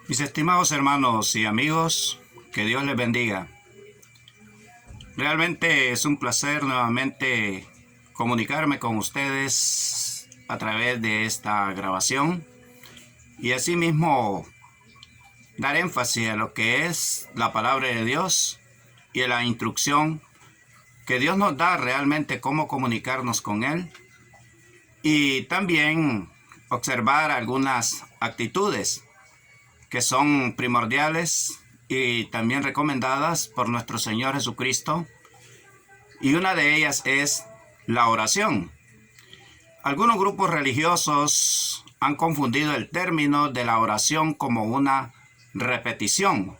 Mis estimados hermanos y amigos, que Dios les bendiga. Realmente es un placer nuevamente comunicarme con ustedes a través de esta grabación y asimismo dar énfasis a lo que es la palabra de Dios y a la instrucción que Dios nos da realmente cómo comunicarnos con Él y también observar algunas actitudes que son primordiales y también recomendadas por nuestro Señor Jesucristo, y una de ellas es la oración. Algunos grupos religiosos han confundido el término de la oración como una repetición.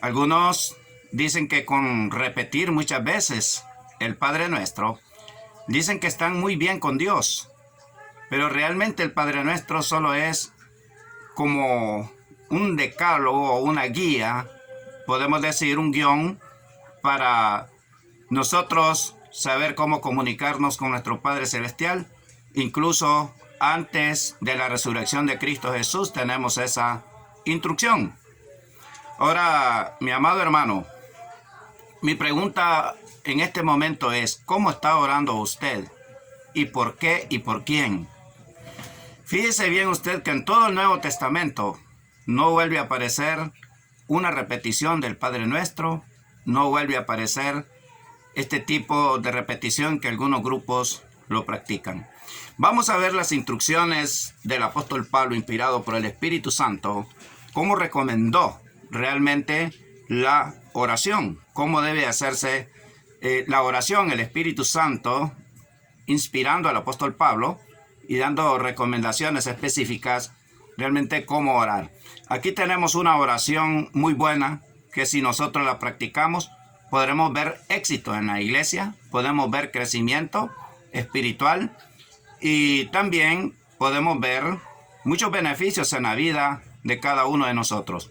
Algunos dicen que con repetir muchas veces el Padre Nuestro, dicen que están muy bien con Dios, pero realmente el Padre Nuestro solo es como un decálogo o una guía, podemos decir un guión, para nosotros saber cómo comunicarnos con nuestro Padre Celestial. Incluso antes de la resurrección de Cristo Jesús tenemos esa instrucción. Ahora, mi amado hermano, mi pregunta en este momento es, ¿cómo está orando usted? ¿Y por qué y por quién? Fíjese bien usted que en todo el Nuevo Testamento no vuelve a aparecer una repetición del Padre Nuestro, no vuelve a aparecer este tipo de repetición que algunos grupos lo practican. Vamos a ver las instrucciones del apóstol Pablo, inspirado por el Espíritu Santo, cómo recomendó realmente la oración, cómo debe hacerse la oración. El Espíritu Santo inspirando al apóstol Pablo y dando recomendaciones específicas realmente cómo orar. Aquí tenemos una oración muy buena que si nosotros la practicamos podremos ver éxito en la iglesia, podemos ver crecimiento espiritual y también podemos ver muchos beneficios en la vida de cada uno de nosotros.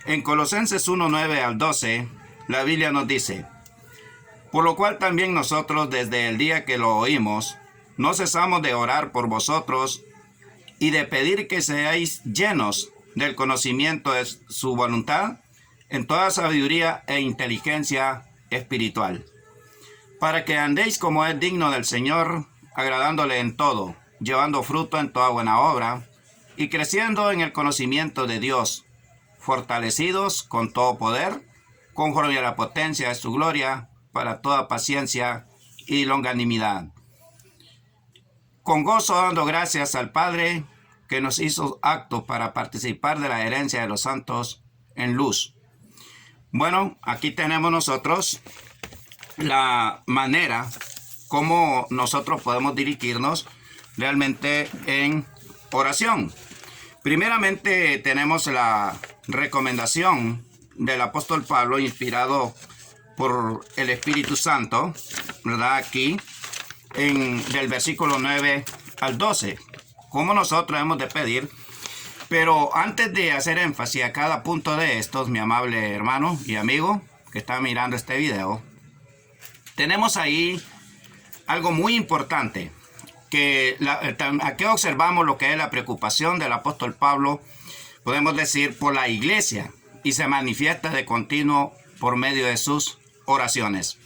En Colosenses 1:9 al 12, la Biblia nos dice: por lo cual también nosotros desde el día que lo oímos, no cesamos de orar por vosotros y de pedir que seáis llenos del conocimiento de su voluntad en toda sabiduría e inteligencia espiritual, para que andéis como es digno del Señor, agradándole en todo, llevando fruto en toda buena obra y creciendo en el conocimiento de Dios, fortalecidos con todo poder, conforme a la potencia de su gloria, para toda paciencia y longanimidad, con gozo dando gracias al Padre que nos hizo aptos para participar de la herencia de los santos en luz. Bueno, aquí tenemos nosotros la manera como nosotros podemos dirigirnos realmente en oración. Primeramente tenemos la recomendación del apóstol Pablo, inspirado por el Espíritu Santo, ¿verdad? Aquí del versículo 9 al 12, cómo nosotros hemos de pedir. Pero antes de hacer énfasis a cada punto de estos, mi amable hermano y amigo que está mirando este video, tenemos ahí algo muy importante, que aquí observamos lo que es la preocupación del apóstol Pablo, podemos decir, por la iglesia, y se manifiesta de continuo por medio de sus oraciones.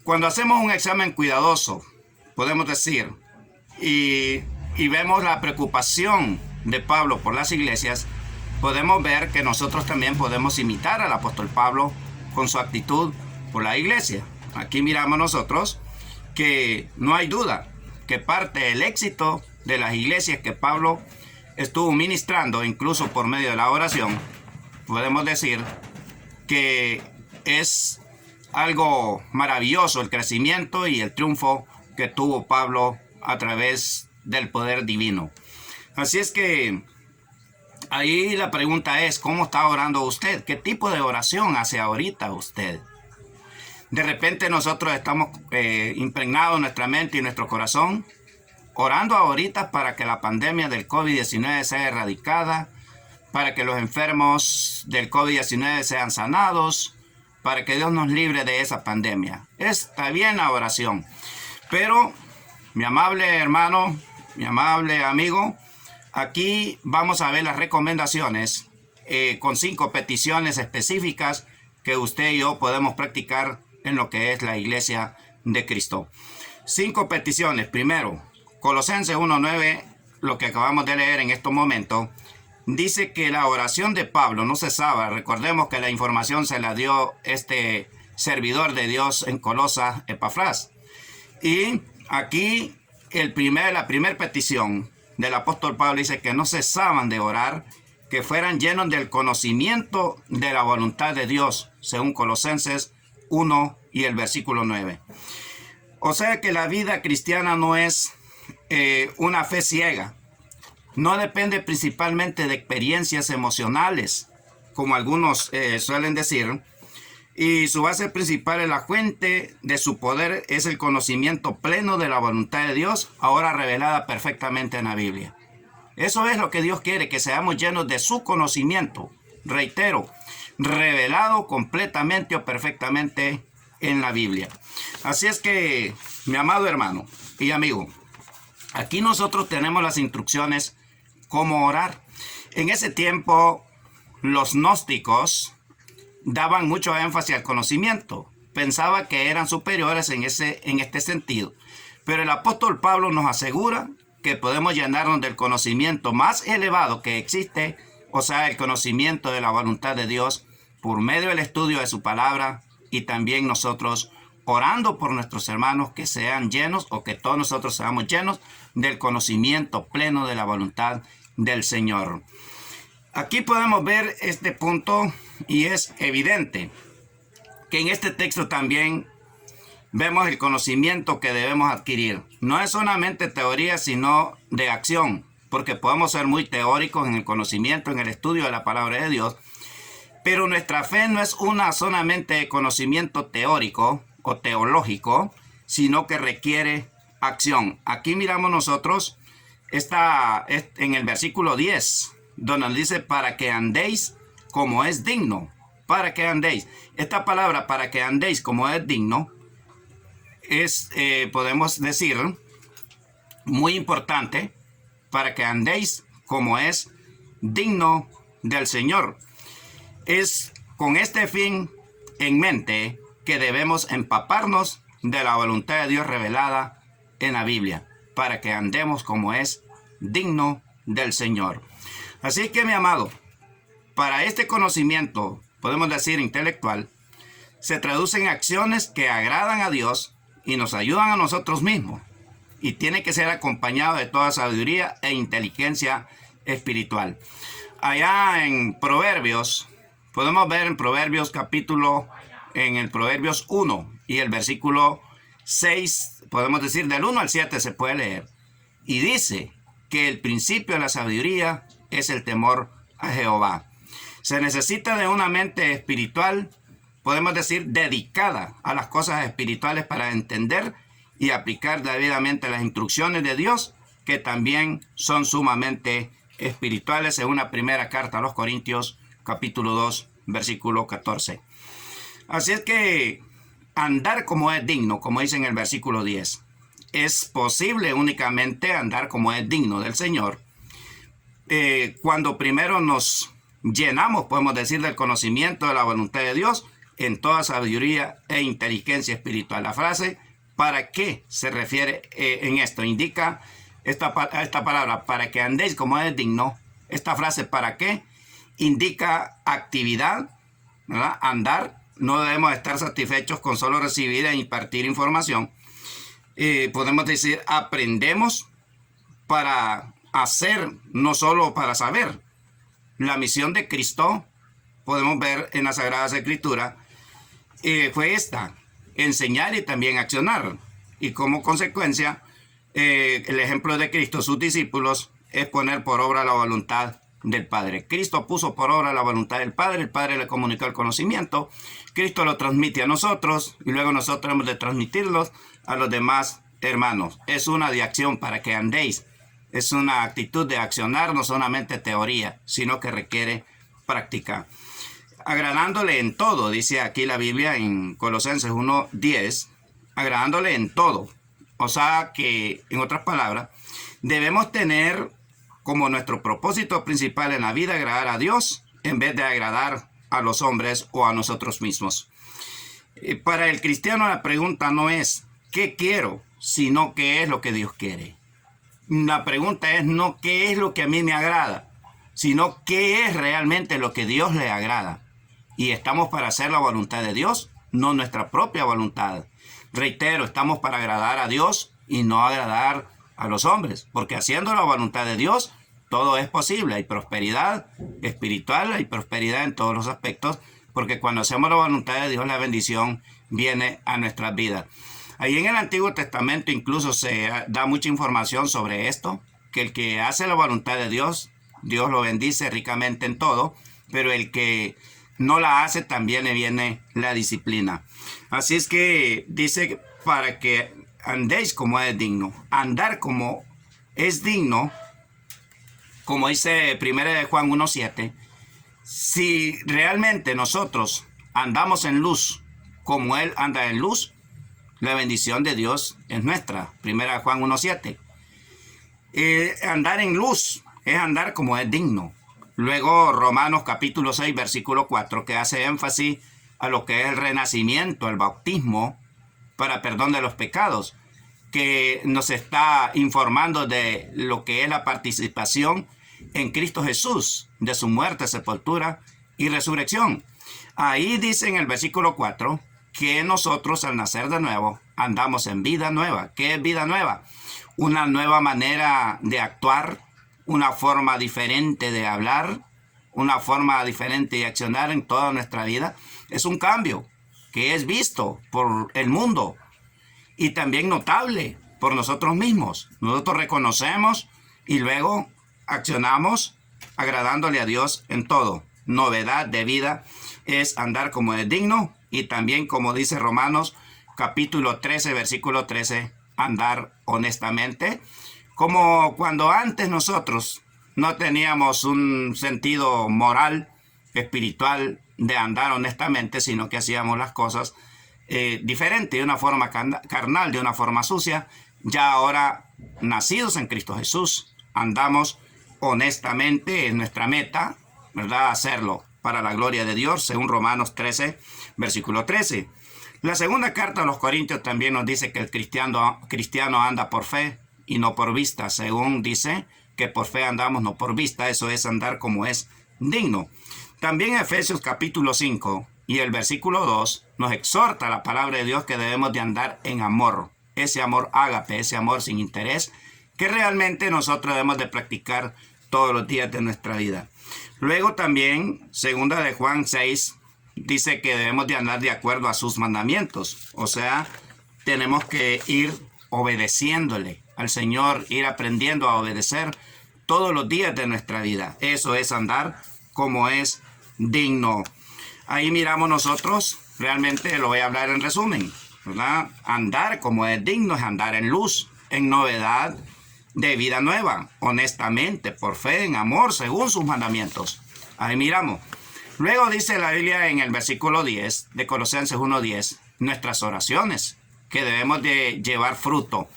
Cuando hacemos un examen cuidadoso, podemos decir, y vemos la preocupación de Pablo por las iglesias, podemos ver que nosotros también podemos imitar al apóstol Pablo con su actitud por la iglesia. Aquí miramos nosotros que no hay duda que parte del éxito de las iglesias que Pablo estuvo ministrando, incluso por medio de la oración, podemos decir que es algo maravilloso el crecimiento y el triunfo que tuvo Pablo a través del poder divino. Así es que ahí la pregunta es, ¿cómo está orando usted? ¿Qué tipo de oración hace ahorita usted? De repente nosotros estamos impregnados en nuestra mente y nuestro corazón, orando ahorita para que la pandemia del COVID-19 sea erradicada, para que los enfermos del COVID-19 sean sanados, para que Dios nos libre de esa pandemia. Está bien la oración, pero mi amable hermano, mi amable amigo, aquí vamos a ver las recomendaciones con 5 peticiones específicas que usted y yo podemos practicar en lo que es la iglesia de Cristo. 5 peticiones. Primero, Colosenses 1:9, lo que acabamos de leer en estos momentos, dice que la oración de Pablo no cesaba. Recordemos que la información se la dio este servidor de Dios en Colosas, Epafras. Y aquí la primera petición del apóstol Pablo dice que no cesaban de orar, que fueran llenos del conocimiento de la voluntad de Dios, según Colosenses 1 y el versículo 9. O sea que la vida cristiana no es una fe ciega. No depende principalmente de experiencias emocionales, como algunos suelen decir, y su base principal es la fuente de su poder, es el conocimiento pleno de la voluntad de Dios, ahora revelada perfectamente en la Biblia. Eso es lo que Dios quiere, que seamos llenos de su conocimiento, reitero, revelado completamente o perfectamente en la Biblia. Así es que, mi amado hermano y amigo, aquí nosotros tenemos las instrucciones cómo orar. En ese tiempo, los gnósticos daban mucho énfasis al conocimiento. Pensaba que eran superiores en este sentido. Pero el apóstol Pablo nos asegura que podemos llenarnos del conocimiento más elevado que existe, o sea, el conocimiento de la voluntad de Dios por medio del estudio de su palabra, y también nosotros orando por nuestros hermanos que sean llenos, o que todos nosotros seamos llenos del conocimiento pleno de la voluntad del Señor. Aquí podemos ver este punto y es evidente que en este texto también vemos el conocimiento que debemos adquirir. No es solamente teoría, sino de acción, porque podemos ser muy teóricos en el conocimiento, en el estudio de la palabra de Dios, pero nuestra fe no es solamente conocimiento teórico o teológico, sino que requiere acción. Aquí miramos nosotros en el versículo 10, donde nos dice para que andéis como es digno, para que andéis. Esta palabra para que andéis como es digno es, podemos decir, muy importante, para que andéis como es digno del Señor. Es con este fin en mente que debemos empaparnos de la voluntad de Dios revelada en la Biblia, para que andemos como es digno del Señor. Así que, mi amado, para este conocimiento, podemos decir intelectual, se traducen acciones que agradan a Dios y nos ayudan a nosotros mismos, y tiene que ser acompañado de toda sabiduría e inteligencia espiritual. Allá en Proverbios, podemos ver en Proverbios en el Proverbios 1 y el versículo 6, podemos decir del 1 al 7 se puede leer, y dice que el principio de la sabiduría es el temor a Jehová. Se necesita de una mente espiritual, podemos decir dedicada a las cosas espirituales, para entender y aplicar debidamente las instrucciones de Dios, que también son sumamente espirituales, según la primera carta a los Corintios, capítulo 2, versículo 14. Así es que andar como es digno, como dice en el versículo 10, es posible únicamente andar como es digno del Señor cuando primero nos llenamos, podemos decir, del conocimiento de la voluntad de Dios en toda sabiduría e inteligencia espiritual. La frase ¿para qué? Se refiere en esto. Indica esta palabra, para que andéis como es digno. Esta frase ¿para qué? Indica actividad, ¿verdad? Andar. No debemos estar satisfechos con solo recibir e impartir información. Podemos decir, aprendemos para hacer, no solo para saber. La misión de Cristo, podemos ver en las Sagradas Escrituras, fue esta: enseñar y también accionar. Y como consecuencia, el ejemplo de Cristo, sus discípulos, es poner por obra la voluntad del Padre. Cristo puso por obra la voluntad del Padre, el Padre le comunicó el conocimiento, Cristo lo transmite a nosotros y luego nosotros hemos de transmitirlos a los demás hermanos. Es una de acción, para que andéis. Es una actitud de accionar, no solamente teoría, sino que requiere práctica. Agradándole en todo, dice aquí la Biblia en Colosenses 1:10, agradándole en todo. O sea que, en otras palabras, debemos tener como nuestro propósito principal en la vida agradar a Dios en vez de agradar a los hombres o a nosotros mismos. Para el cristiano la pregunta no es ¿qué quiero?, sino ¿qué es lo que Dios quiere? La pregunta es no ¿qué es lo que a mí me agrada?, sino ¿qué es realmente lo que Dios le agrada? Y estamos para hacer la voluntad de Dios, no nuestra propia voluntad. Reitero, estamos para agradar a Dios y no agradar a los hombres, porque haciendo la voluntad de Dios, todo es posible. Hay prosperidad espiritual, hay prosperidad en todos los aspectos, porque cuando hacemos la voluntad de Dios, la bendición viene a nuestras vidas. Ahí en el Antiguo Testamento incluso se da mucha información sobre esto, que el que hace la voluntad de Dios, Dios lo bendice ricamente en todo, pero el que no la hace también le viene la disciplina. Así es que dice para que andéis como es digno. Andar como es digno, como dice 1 Juan 1:7, si realmente nosotros andamos en luz como Él anda en luz, la bendición de Dios es nuestra. 1 Juan 1:7. Andar en luz es andar como es digno. Luego Romanos capítulo 6, versículo 4, que hace énfasis a lo que es el renacimiento, el bautismo para perdón de los pecados, que nos está informando de lo que es la participación en Cristo Jesús, de su muerte, sepultura y resurrección. Ahí dice en el versículo 4 que nosotros al nacer de nuevo andamos en vida nueva. ¿Qué es vida nueva? Una nueva manera de actuar, una forma diferente de hablar, una forma diferente de accionar en toda nuestra vida. Es un cambio que es visto por el mundo y también notable por nosotros mismos. Nosotros reconocemos y luego accionamos agradándole a Dios en todo. Novedad de vida es andar como es digno y también, como dice Romanos capítulo 13, versículo 13, andar honestamente, como cuando antes nosotros no teníamos un sentido moral, espiritual de andar honestamente, sino que hacíamos las cosas diferente, de una forma carnal, de una forma sucia. Ya ahora, nacidos en Cristo Jesús, andamos honestamente, es nuestra meta, ¿verdad? Hacerlo para la gloria de Dios, según Romanos 13, versículo 13. La segunda carta a los Corintios también nos dice que el cristiano anda por fe y no por vista, según dice que por fe andamos, no por vista. Eso es andar como es digno. También Efesios capítulo 5 y el versículo 2 nos exhorta la palabra de Dios que debemos de andar en amor. Ese amor ágape, ese amor sin interés, que realmente nosotros debemos de practicar todos los días de nuestra vida. Luego también, segunda de Juan 6, dice que debemos de andar de acuerdo a sus mandamientos. O sea, tenemos que ir obedeciéndole al Señor, ir aprendiendo a obedecer todos los días de nuestra vida. Eso es andar como es digno. Ahí miramos nosotros, realmente lo voy a hablar en resumen, ¿verdad? Andar como es digno es andar en luz, en novedad de vida nueva, honestamente, por fe, en amor, según sus mandamientos. Ahí miramos. Luego dice la Biblia en el versículo 10 de Colosenses 1:10, nuestras oraciones, que debemos de llevar fruto.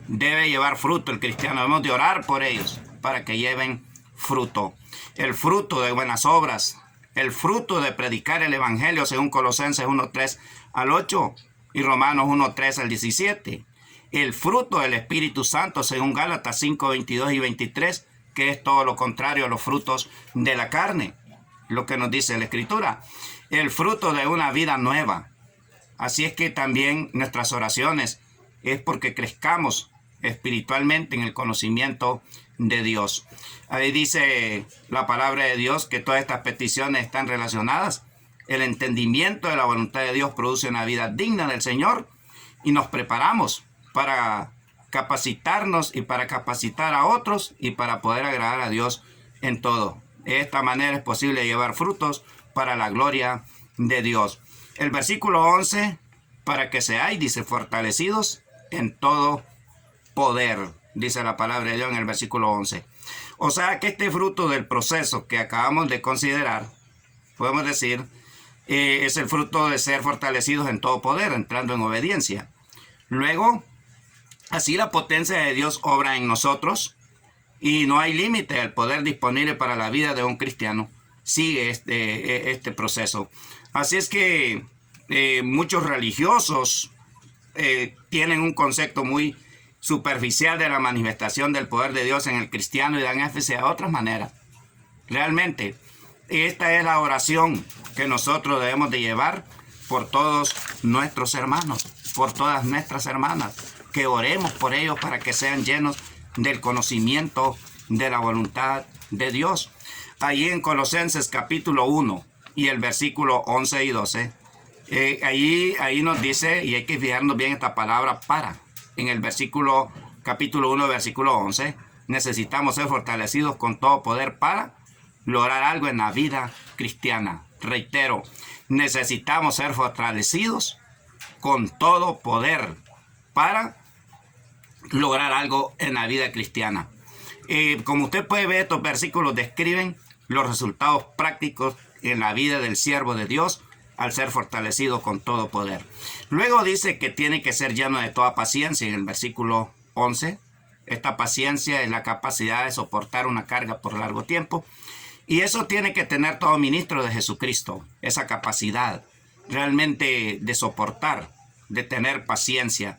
Debe llevar fruto el cristiano, debemos de orar por ellos para que lleven fruto. El fruto de buenas obras, el fruto de predicar el evangelio, según Colosenses 1:3 al 8 y Romanos 1:3 al 17. El fruto del Espíritu Santo, según Gálatas 5:22 y 23, que es todo lo contrario a los frutos de la carne, lo que nos dice la Escritura. El fruto de una vida nueva. Así es que también nuestras oraciones es porque crezcamos espiritualmente en el conocimiento de Dios. Ahí dice la palabra de Dios que todas estas peticiones están relacionadas. El entendimiento de la voluntad de Dios produce una vida digna del Señor y nos preparamos para capacitarnos y para capacitar a otros y para poder agradar a Dios en todo. De esta manera es posible llevar frutos para la gloria de Dios. El versículo 11, para que seáis, dice, fortalecidos en todo poder, dice la palabra de Dios en el versículo 11. O sea que este fruto del proceso que acabamos de considerar, podemos decir, es el fruto de ser fortalecidos en todo poder, entrando en obediencia. Luego, así la potencia de Dios obra en nosotros y no hay límite al poder disponible para la vida de un cristiano sigue este proceso. Así es que muchos religiosos tienen un concepto muy superficial de la manifestación del poder de Dios en el cristiano y dan énfasis a otras maneras. Realmente, esta es la oración que nosotros debemos de llevar por todos nuestros hermanos, por todas nuestras hermanas, que oremos por ellos para que sean llenos del conocimiento de la voluntad de Dios. Allí en Colosenses capítulo 1 y el versículo 11 y 12, ahí nos dice, y hay que fijarnos bien esta palabra para, en el capítulo 1, versículo 11, necesitamos ser fortalecidos con todo poder para lograr algo en la vida cristiana. Reitero, necesitamos ser fortalecidos con todo poder para lograr algo en la vida cristiana. Como usted puede ver, estos versículos describen los resultados prácticos en la vida del siervo de Dios al ser fortalecido con todo poder. Luego dice que tiene que ser lleno de toda paciencia en el versículo 11. Esta paciencia es la capacidad de soportar una carga por largo tiempo. Y eso tiene que tener todo ministro de Jesucristo, esa capacidad realmente de soportar, de tener paciencia,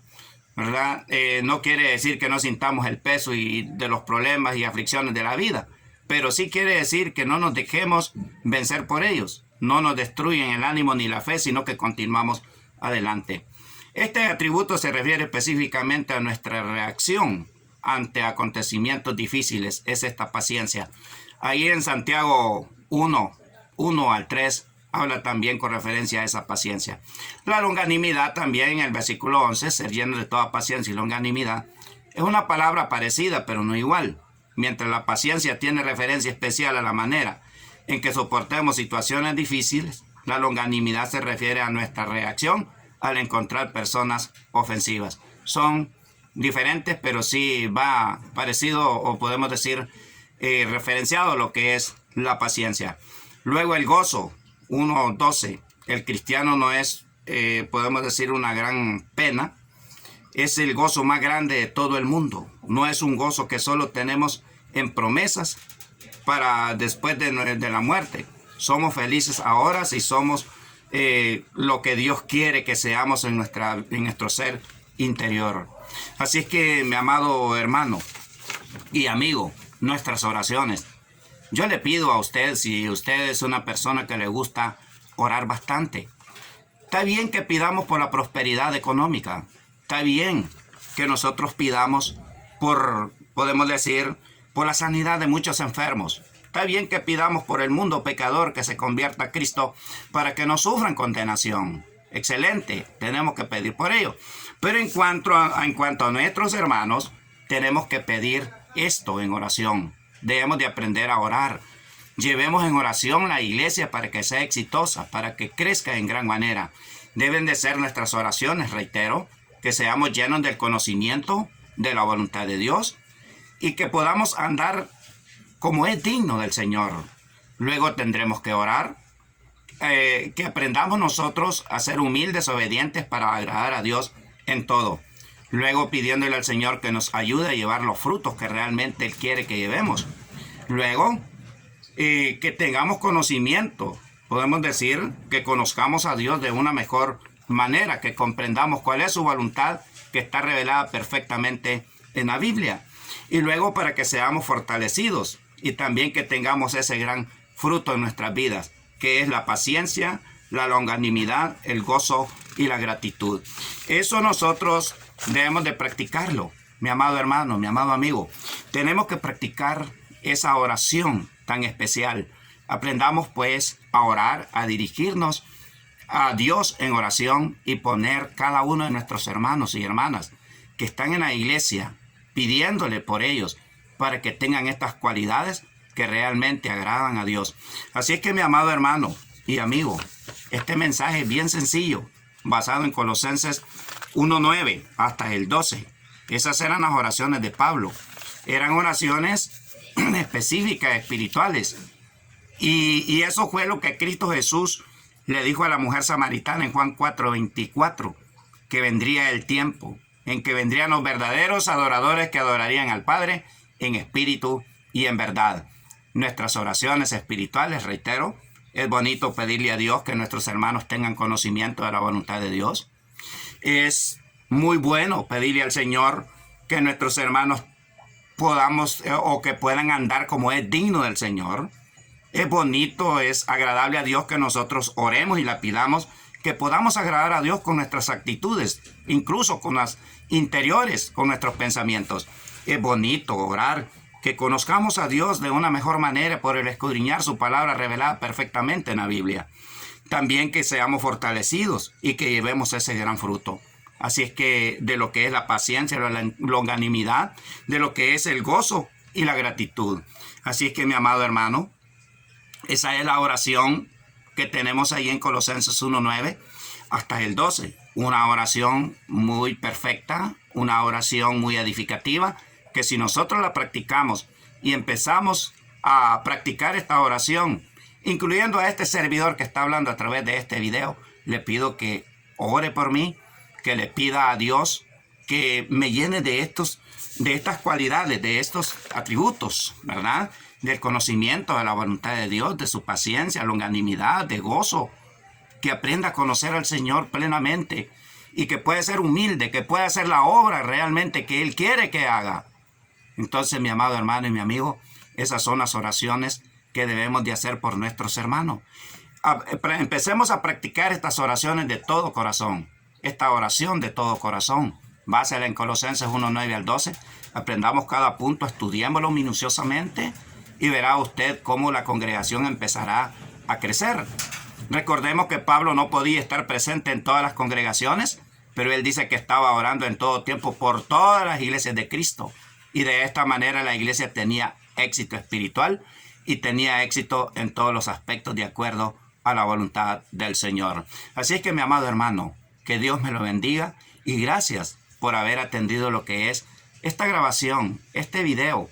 ¿verdad? No quiere decir que no sintamos el peso de los problemas y aflicciones de la vida, pero sí quiere decir que no nos dejemos vencer por ellos, no nos destruyen el ánimo ni la fe, sino que continuamos adelante. Este atributo se refiere específicamente a nuestra reacción ante acontecimientos difíciles, es esta paciencia. Ahí en Santiago 1 al 3, habla también con referencia a esa paciencia. La longanimidad también en el versículo 11, ser lleno de toda paciencia y longanimidad, es una palabra parecida, pero no igual. Mientras la paciencia tiene referencia especial a la manera en que soportemos situaciones difíciles, la longanimidad se refiere a nuestra reacción al encontrar personas ofensivas. Son diferentes, pero sí va parecido, o podemos decir referenciado a lo que es la paciencia. Luego el gozo, 1:12. El cristiano no es, podemos decir, una gran pena. Es el gozo más grande de todo el mundo. No es un gozo que solo tenemos en promesas para después de la muerte. Somos felices ahora si somos lo que Dios quiere que seamos en nuestro ser interior. Así es que, mi amado hermano y amigo, nuestras oraciones. Yo le pido a usted, si usted es una persona que le gusta orar bastante, está bien que pidamos por la prosperidad económica, está bien que nosotros pidamos podemos decir, por la sanidad de muchos enfermos. Está bien que pidamos por el mundo pecador que se convierta a Cristo para que no sufran condenación. Excelente, tenemos que pedir por ello. Pero en cuanto a nuestros hermanos, tenemos que pedir esto en oración. Debemos de aprender a orar. Llevemos en oración la iglesia para que sea exitosa, para que crezca en gran manera. Deben de ser nuestras oraciones, reitero, que seamos llenos del conocimiento de la voluntad de Dios y que podamos andar como es digno del Señor. Luego tendremos que orar, que aprendamos nosotros a ser humildes, obedientes para agradar a Dios en todo. Luego pidiéndole al Señor que nos ayude a llevar los frutos que realmente Él quiere que llevemos. Luego, que tengamos conocimiento. Podemos decir que conozcamos a Dios de una mejor manera, que comprendamos cuál es su voluntad, que está revelada perfectamente en la Biblia. Y luego para que seamos fortalecidos y también que tengamos ese gran fruto en nuestras vidas, que es la paciencia, la longanimidad, el gozo y la gratitud. Eso nosotros debemos de practicarlo, mi amado hermano, mi amado amigo. Tenemos que practicar esa oración tan especial. Aprendamos pues a orar, a dirigirnos a Dios en oración y poner cada uno de nuestros hermanos y hermanas que están en la iglesia, pidiéndole por ellos para que tengan estas cualidades que realmente agradan a Dios. Así es que, mi amado hermano y amigo, este mensaje es bien sencillo, basado en Colosenses 1:9 hasta el 12. Esas eran las oraciones de Pablo. Eran oraciones específicas, espirituales. Y eso fue lo que Cristo Jesús le dijo a la mujer samaritana en Juan 4:24, que vendría el tiempo en que vendrían los verdaderos adoradores que adorarían al Padre en espíritu y en verdad. nuestras oraciones espirituales, reitero. Es bonito pedirle a Dios que nuestros hermanos tengan conocimiento de la voluntad de Dios. Es muy bueno pedirle al Señor que nuestros hermanos podamos o que puedan andar como es digno del Señor. Es bonito, es agradable a Dios que nosotros oremos y la pidamos, que podamos agradar a Dios con nuestras actitudes, incluso con las interiores, con nuestros pensamientos. Es bonito orar, que conozcamos a Dios de una mejor manera por el escudriñar su palabra revelada perfectamente en la Biblia. También que seamos fortalecidos y que llevemos ese gran fruto. Así es que de lo que es la paciencia, la longanimidad, de lo que es el gozo y la gratitud. Así es que, mi amado hermano, esa es la oración que tenemos ahí en Colosenses 1:9 hasta el 12. Una oración muy perfecta, una oración muy edificativa, que si nosotros la practicamos y empezamos a practicar esta oración, incluyendo a este servidor que está hablando a través de este video, le pido que ore por mí, que le pida a Dios que me llene de estas cualidades, de estos atributos, ¿verdad? Del conocimiento de la voluntad de Dios, de su paciencia, longanimidad, de gozo, que aprenda a conocer al Señor plenamente y que pueda ser humilde, que pueda hacer la obra realmente que Él quiere que haga. Entonces, mi amado hermano y mi amigo, esas son las oraciones que debemos de hacer por nuestros hermanos. Empecemos a practicar estas oraciones de todo corazón. Esta oración de todo corazón. Básela en Colosenses 1:9 al 12. Aprendamos cada punto, estudiémoslo minuciosamente y verá usted cómo la congregación empezará a crecer. Recordemos que Pablo no podía estar presente en todas las congregaciones, pero él dice que estaba orando en todo tiempo por todas las iglesias de Cristo. Y de esta manera la iglesia tenía éxito espiritual y tenía éxito en todos los aspectos de acuerdo a la voluntad del Señor. Así es que, mi amado hermano, que Dios me lo bendiga y gracias por haber atendido lo que es esta grabación, este video,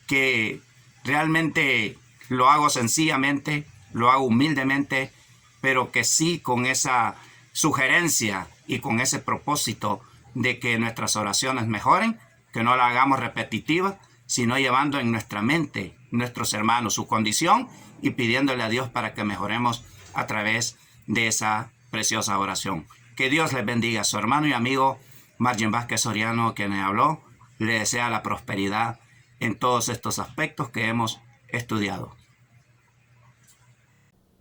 que realmente lo hago sencillamente, lo hago humildemente, pero que sí con esa sugerencia y con ese propósito de que nuestras oraciones mejoren, que no la hagamos repetitiva, sino llevando en nuestra mente nuestros hermanos su condición y pidiéndole a Dios para que mejoremos a través de esa preciosa oración. Que Dios les bendiga. Su hermano y amigo Margin Vázquez Soriano, quien le habló, le desea la prosperidad en todos estos aspectos que hemos estudiado.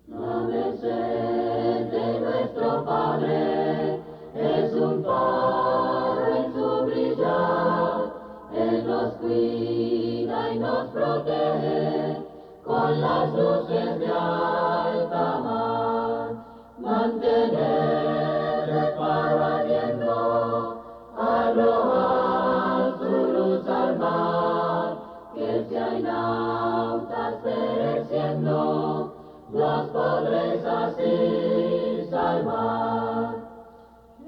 La merced de nuestro Padre es un faro en su brillar. Él nos cuida y nos protege con las luces de alta mar. Mantener el faro ardiendo, arrojar su luz al mar, que si hay náutas pereciendo, los podréis así salvar.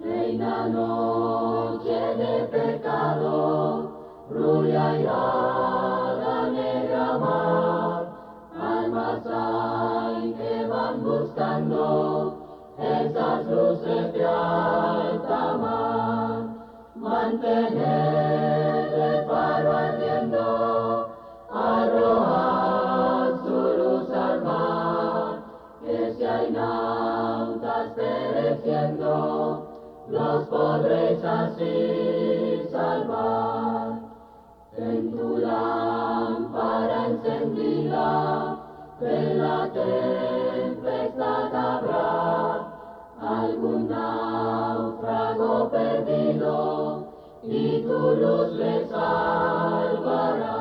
Reina noche de pecado, rubia y la negra mar, almas hay que van buscando esas luces de alta mar. Mantener el faro ardiendo, arrojar su luz al mar, que si hay náutas pereciendo, los podréis así salvar. En tu lámpara encendida, en la tempestad habrá algún náufrago perdido, y tu luz le salvará.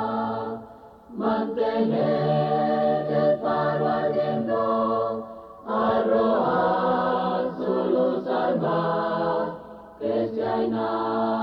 Mantener el faro ardiendo, arrojar su luz al mar, que si hay nada